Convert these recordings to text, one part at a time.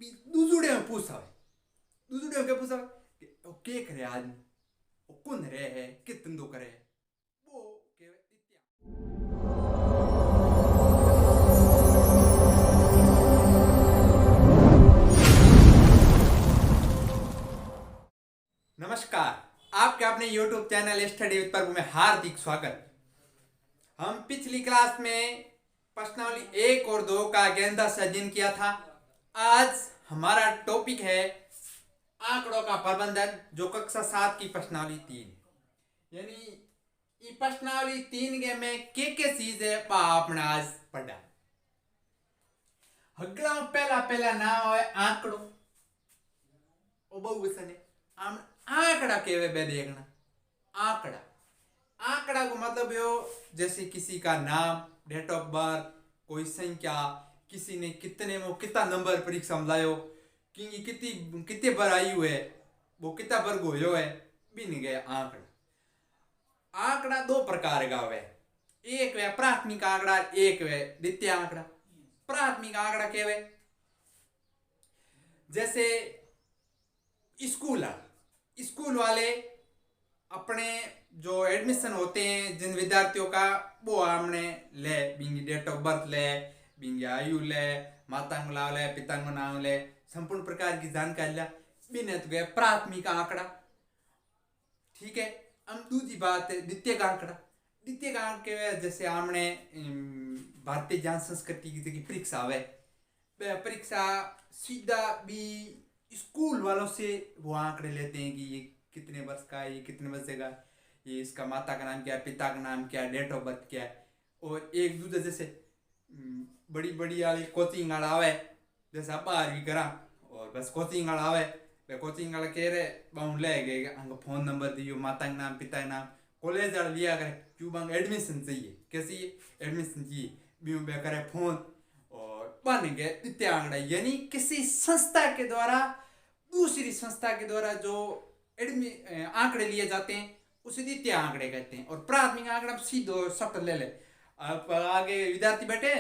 दूसरे में पूछा है दूसरे में क्या पूछा कि ओ के करे आदमी ओ कौन रहे है कित धंधो करे है वो के नमस्कार। आपके अपने YouTube चैनल स्टडी विद प्रभु में हार्दिक स्वागत। हम पिछली क्लास में प्रश्नावली 1 और 2 का गेंदा से अध्ययन किया था। आज हमारा टॉपिक है आंकड़ों का प्रबंधन, जो कक्षा 7 की प्रश्नावली 3 यानी ये प्रश्नावली 3 के में के चीज है आपने आज पढ़ा। हगड़ा पहला नाम है आंकड़ो ओ बहुवचन है। आम आंकड़ा केवे बे देखना आंकड़ा को मतलब यो जैसे किसी का नाम, डेट ऑफ बर्थ, कोई संख्या, किसी ने कितने में कितना नंबर परीक्षा में लायो, कि कितने बार आई हुए वो कितना वर्ग हो है बिन गए आंकड़ा 2 प्रकार का हुए। एक वे प्राथमिक आंकड़ा, एक वे द्वितीय आंकड़ा। प्राथमिक आंकड़ा केवे जैसे स्कूल वाले अपने जो एडमिशन होते हैं जिन विद्यार्थियों का, वो हमने ले बिंगी डेट ऑफ बर्थ ले, बिंगी आयु ले, माता को नाम ले, पिता को नाम ले, संपूर्ण प्रकार की जानकारी ला बिने तो गए प्राथमिक आंकड़ा। ठीक है। हम दूसरी बात है द्वितीय आंकड़ा। द्वितीय आंकड़ा जैसे हमने भारतीय ज्ञान संस्कृति की परीक्षा है, परीक्षा सीधा भी स्कूल वालों से वो आंकड़े लेते हैं कि ये कितने वर्ष का है, ये कितने वर्ष का, ये इसका माता का नाम क्या है, पिता का नाम क्या है, डेट ऑफ बर्थ क्या है। और एक दूसरे जैसे बड़ी बड़ी वाली कोचिंग वाला आवे, जैसे आप 12वीं करा और बस कोचिंग वाला आवे, वे कोचिंग वाला कह रहे बाउंड ले गए अंग फोन नंबर दियो, माता का नाम, पिता का नाम। कॉलेज वाला लिया करे क्यों बांग एडमिशन चाहिए, कैसी एडमिशन चाहिए बीम बे करे फोन और बन गए द्वितीय आंकड़ा। यानी किसी संस्था के द्वारा दूसरी संस्था के द्वारा जो आंकड़े लिए जाते हैं उसे द्वितीय आंकड़े कहते हैं। और प्राथमिक आंकड़ा सीधो सट ले ले, आप आगे विद्यार्थी बैठे,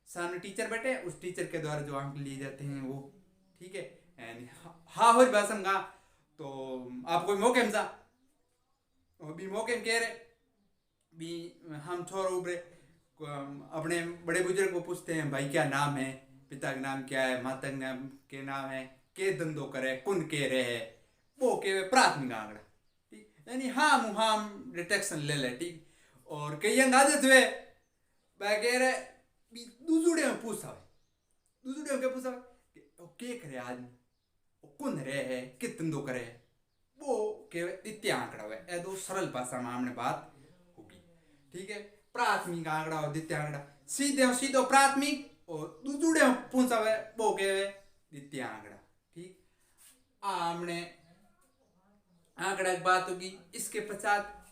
सामने टीचर बैठे, उस टीचर के द्वारा जो आंकड़े लिए जाते हैं वो। ठीक है। हाँ हो भाषण का तो आप कोई मौके में जा भी मौके में कह रहे भी हम छोर उभरे अपने बड़े बुजुर्ग को पूछते हैं भाई क्या नाम है, पिता का नाम क्या है, माता का नाम के नाम है, के धंधो करे, कुन के रहे, वो के प्राथमिक आंकड़ा। ठीक। यानी हम डिटेक्शन ले ले। ठीक। और कई अंग आदत हुए कह रहे दूसरे में पूछा दूसरे में क्या पूछा के करे आदमी कौन रहे है कित धंधो करे है, वो के द्वितीय आंकड़ा हुआ। यह दो सरल भाषा में हमने बात होगी। ठीक है। प्राथमिक आंकड़ा और द्वितीय आंकड़ा सीधे प्राथमिक और दूसरे में पूछा हुआ वो के द्वितीय आंकड़ा। ठीक। हमने आंकड़ा की बात होगी। इसके पश्चात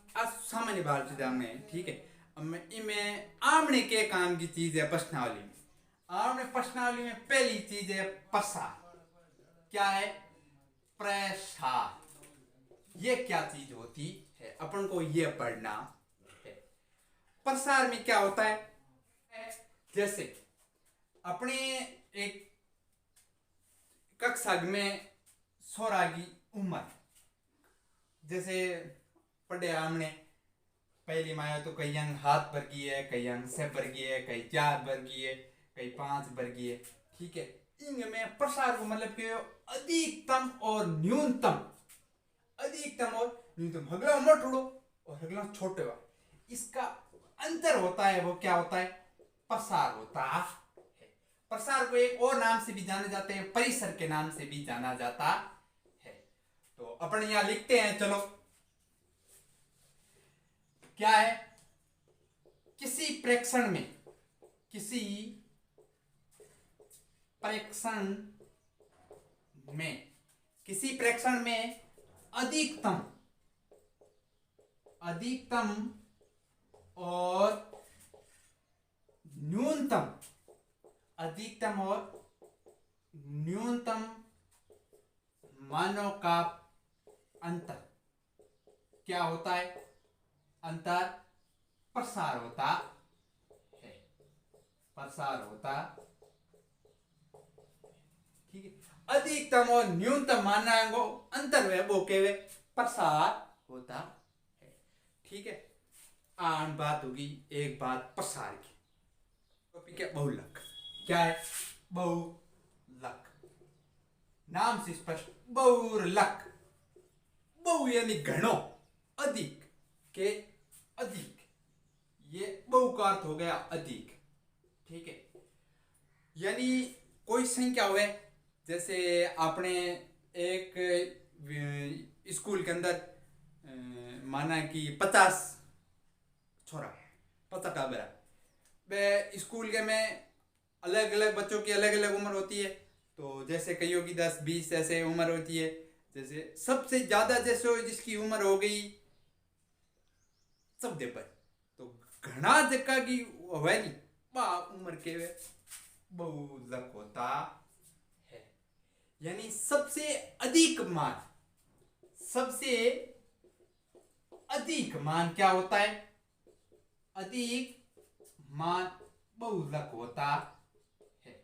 सामान्य बात में। ठीक है। इनमें आमने के काम की चीज है प्रश्नावली में। आमने प्रश्नावली में पहली चीज है प्रसार। क्या है? प्रसार। ये क्या चीज होती है अपन को ये पढ़ना है। प्रसार में क्या होता है, जैसे अपने एक कक्षा में 16 की उम्र, जैसे पढ़े हमने पहली माया तो कई अंग हाथ वर्गीय है, कई अंग 6 वर्गीय है, कई 4 वर्गीय है, कई 5 वर्गीय। ठीक है। इनमें प्रसार को मतलब कि अधिकतम और न्यूनतम, हगला मोटो और हगला छोटे, इसका अंतर होता है। वो क्या होता है? प्रसार होता है। प्रसार को एक और नाम से भी जाने जाते हैं, परिसर के नाम से भी जाना जाता है। तो अपन यहां लिखते हैं, चलो क्या है? किसी प्रेक्षण में अधिकतम और न्यूनतम मानों का अंतर क्या होता है? अंतर प्रसार होता है। ठीक है। अधिकतम और न्यूनतम मानांकों अंतर वे वो केवे प्रसार होता है। ठीक है। आन बात होगी एक बात प्रसार की। टॉपिक है बहुलक। क्या है? बहुलक। नाम से स्पष्ट, बहुलक। बहु यानी घणो, अधिक के अधिक, ये बहु का अर्थ हो गया अधिक। ठीक है। यानी कोई संख्या हुए, जैसे आपने एक स्कूल के अंदर माना कि 50 छोरा, 50 टाबरा, वे स्कूल के में अलग अलग बच्चों की अलग अलग उम्र होती है। तो जैसे कईयों की 10-20 ऐसे उम्र होती है। जैसे सबसे ज्यादा जैसे जिसकी उम्र हो गई सब दे पर, तो घना जगह की होगी बा उम्र के वे बहुलक होता है। यानी सबसे अधिक मान, सबसे अधिक मान क्या होता है? अधिक मान बहुलक होता है।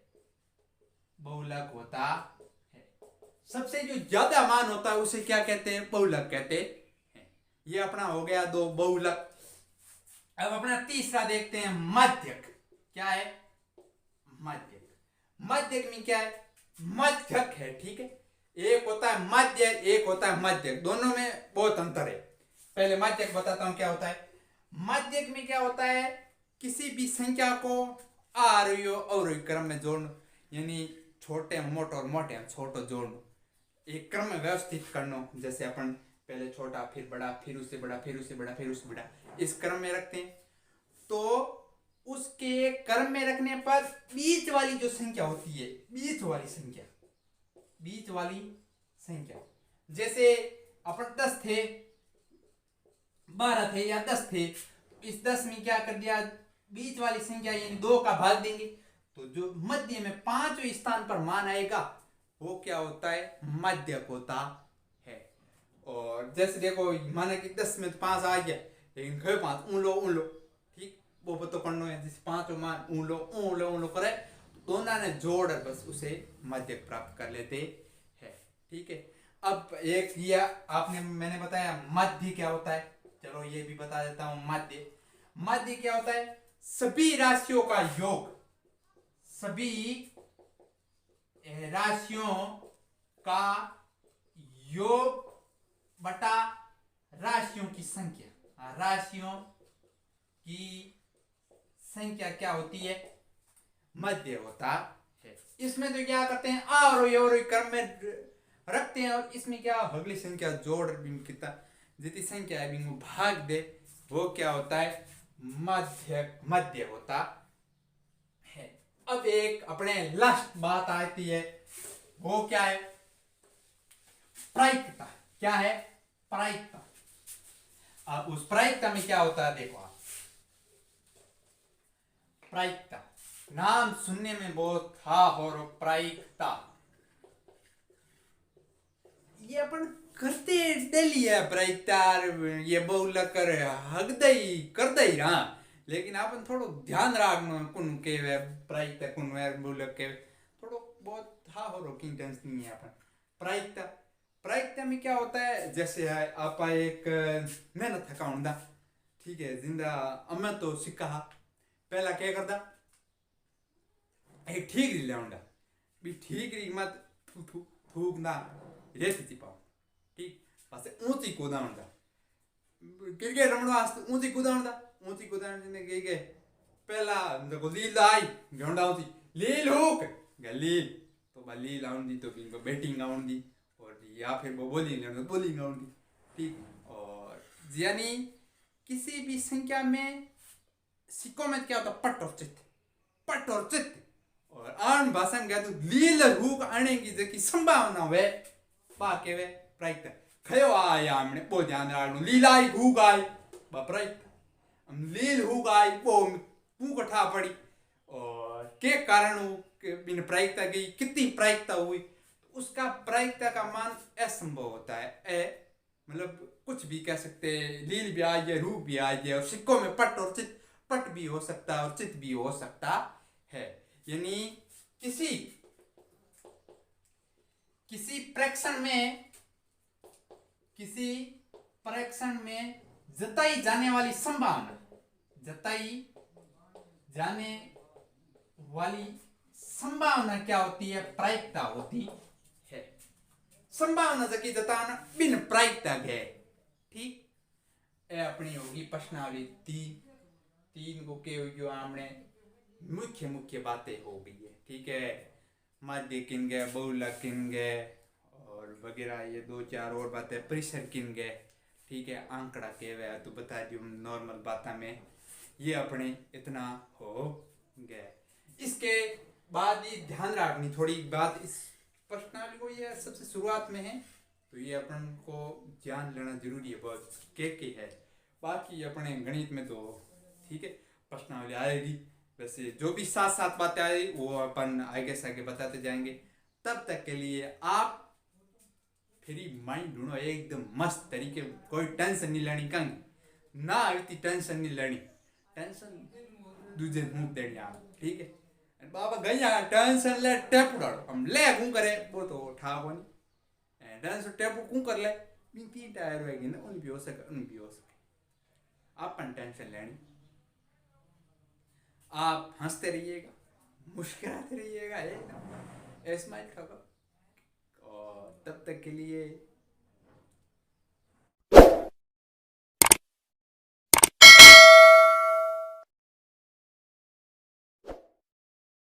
बहुलक होता है। सबसे जो ज्यादा मान होता है उसे क्या कहते हैं? बहुलक कहते हैं। ये अपना हो गया दो बहुलक। अब अपना तीसरा देखते हैं मध्यक। क्या है? मध्यक। मध्यक में क्या है? मध्यक है। ठीक है। एक होता है मध्य, एक होता है मध्यक, दोनों में बहुत अंतर है। पहले मध्यक बताता हूं क्या होता है। मध्यक में क्या होता है? किसी भी संख्या को आरोही और अवरोही क्रम में जोड़ना, यानी छोटे मोटे और मोटे छोटो जोड़ना, एक क्रम में व्यवस्थित करना। जैसे अपन पहले छोटा, फिर बड़ा, फिर उससे बड़ा, फिर उससे बड़ा, फिर उससे बड़ा, इस क्रम में रखते हैं। तो उसके क्रम में रखने पर बीच वाली जो संख्या होती है, बीच वाली संख्या, बीच वाली संख्या, जैसे अपन 10 थे, 12 थे या 10 थे, इस 10 में क्या कर दिया? बीच वाली संख्या यानी 2 का भाग देंगे, तो जो मध्य में 5वें स्थान पर मान आएगा वो क्या होता है? मध्यक होता है। और जैसे देखो माना कि 10 में तो 5 आ गया, लेकिन घे 5 ऊन लो, ठीक, वो तो करना है। जैसे 5 मान ऊन लो करे, दोनों ने जोड़ बस उसे मध्यक प्राप्त कर लेते हैं। ठीक है। अब एक ये आपने मैंने बताया मध्य क्या होता है, चलो ये भी बता देता हूं। मध्य, मध्य क्या होता है? सभी राशियों का योग, सभी राशियों का योग बटा राशियों की संख्या। राशियों की संख्या क्या होती है? मध्य होता है। इसमें तो क्या करते हैं? आरोही अवरोही क्रम में रखते हैं, और इसमें क्या अगली संख्या जोड़ कितना जितनी संख्या है बिंगो भाग दे, वो क्या होता है? मध्य, मध्य होता है। अब एक अपने लास्ट बात आती है, वो क्या है? प्रायिकता। क्या है? प्रायिकता। अब उस प्रायिकता में क्या होता है देखो आप। प्रायिकता नाम सुनने में बहुत था, और प्रायिकता ये अपन करते डेली है। प्रायिकता ये बहुलक कर हगदई कर दई रहा, लेकिन अपन थोड़ो ध्यान रखना कुन के वे प्रायिकता कुन वे बहुलक के थोड़ो बहुत था हो रोकिंग टेंस नहीं है अपन। प्रायिकता, प्रायिकता में क्या होता है? जैसे है आप एक मेहनत अकाउंट दा, ठीक है, जिंदा अम्मा तो सिक्का पहला क्या करता? एक ठीक ले आऊंगा भी, ठीक री मत थूक ना रेत चिपाओ, ठीक, पासे ऊंची कूदाउंगा। क्रिकेट रमण वास्ते ऊंची कूदाउंगा, ऊंची कूदाउंग ने गई पहला देखो लील आई घेंडा ऊंची लील हुक लील, तो बा लील आउंदी तो इनको बैटिंग आउंदी, और या फिर वो बॉलिंग आउंदी, ठीक। और यानी किसी भी संख्या में सिक्कों में क्या होता? पट और चित्त, पट और चित्त। और आन भाषा में क्या तो लील हुक आने की जो संभावना वे बाके वे प्रायिकता। खयो आया हमने वो ध्यान रखना, लीलाई हुक आई बा प्रायिकता, लील हुक आई वो मुंह कठा पड़ी, और के कारण बिन प्रायिकता गई, कितनी प्रायिकता हुई, तो उसका प्रायिकता का मान असंभव होता है। मतलब कुछ भी कह सकते, लील भी आ जाए, रूप भी आ जाए, और सिक्कों में पट और चित, पट भी हो सकता है और चित भी हो सकता है। यानी किसी किसी प्रेक्षण में जताई जाने वाली संभावना, जताई जाने वाली संभावना क्या होती है? प्रायिकता होती है। संभावना जकी जताना बिन प्रायिकता है। ठीक, ये अपनी होगी प्रश्नावली तीन को के जो हमने मुख्य बातें हो गई है। ठीक है, माध्य किन गए, बहुला किन गए और वगैरह, ये 2-4 और बातें, परिसर किन गए। ठीक है, आंकड़ा के वे तो बता दियो नॉर्मल बात में, ये अपने इतना हो गए। इसके बाद ये ध्यान रखनी थोड़ी बात, इस प्रश्नावली को ये सबसे शुरुआत में है तो ये अपन को ध्यान लेना जरूरी है बहुत के है। बाकी अपने गणित में तो ठीक है प्रश्नावली आएगी, वैसे जो भी साथ बातें आएगी वो अपन आगे बताते जाएंगे। तब तक के लिए आप फ्री माइंड ढूंढो एकदम मस्त तरीके, कोई टेंशन नहीं लेनी, कंग ना इतनी टेंशन नहीं लेनी, टेंशन दूजे मुंह देनी आप। ठीक है, बाबा गया टेंशन ले टेप उड़ाड़ो, हम ले कूं करे वो तो ठा कोनी, टेंशन टेप कूं कर ले, बिन 3 टायर होएगी ना, उन भी हो सके अपन टेंशन लेनी। आप हंसते रहिएगा, मुस्कुराते रहिएगा, एकदम स्माइल ठोको। और तब तक के लिए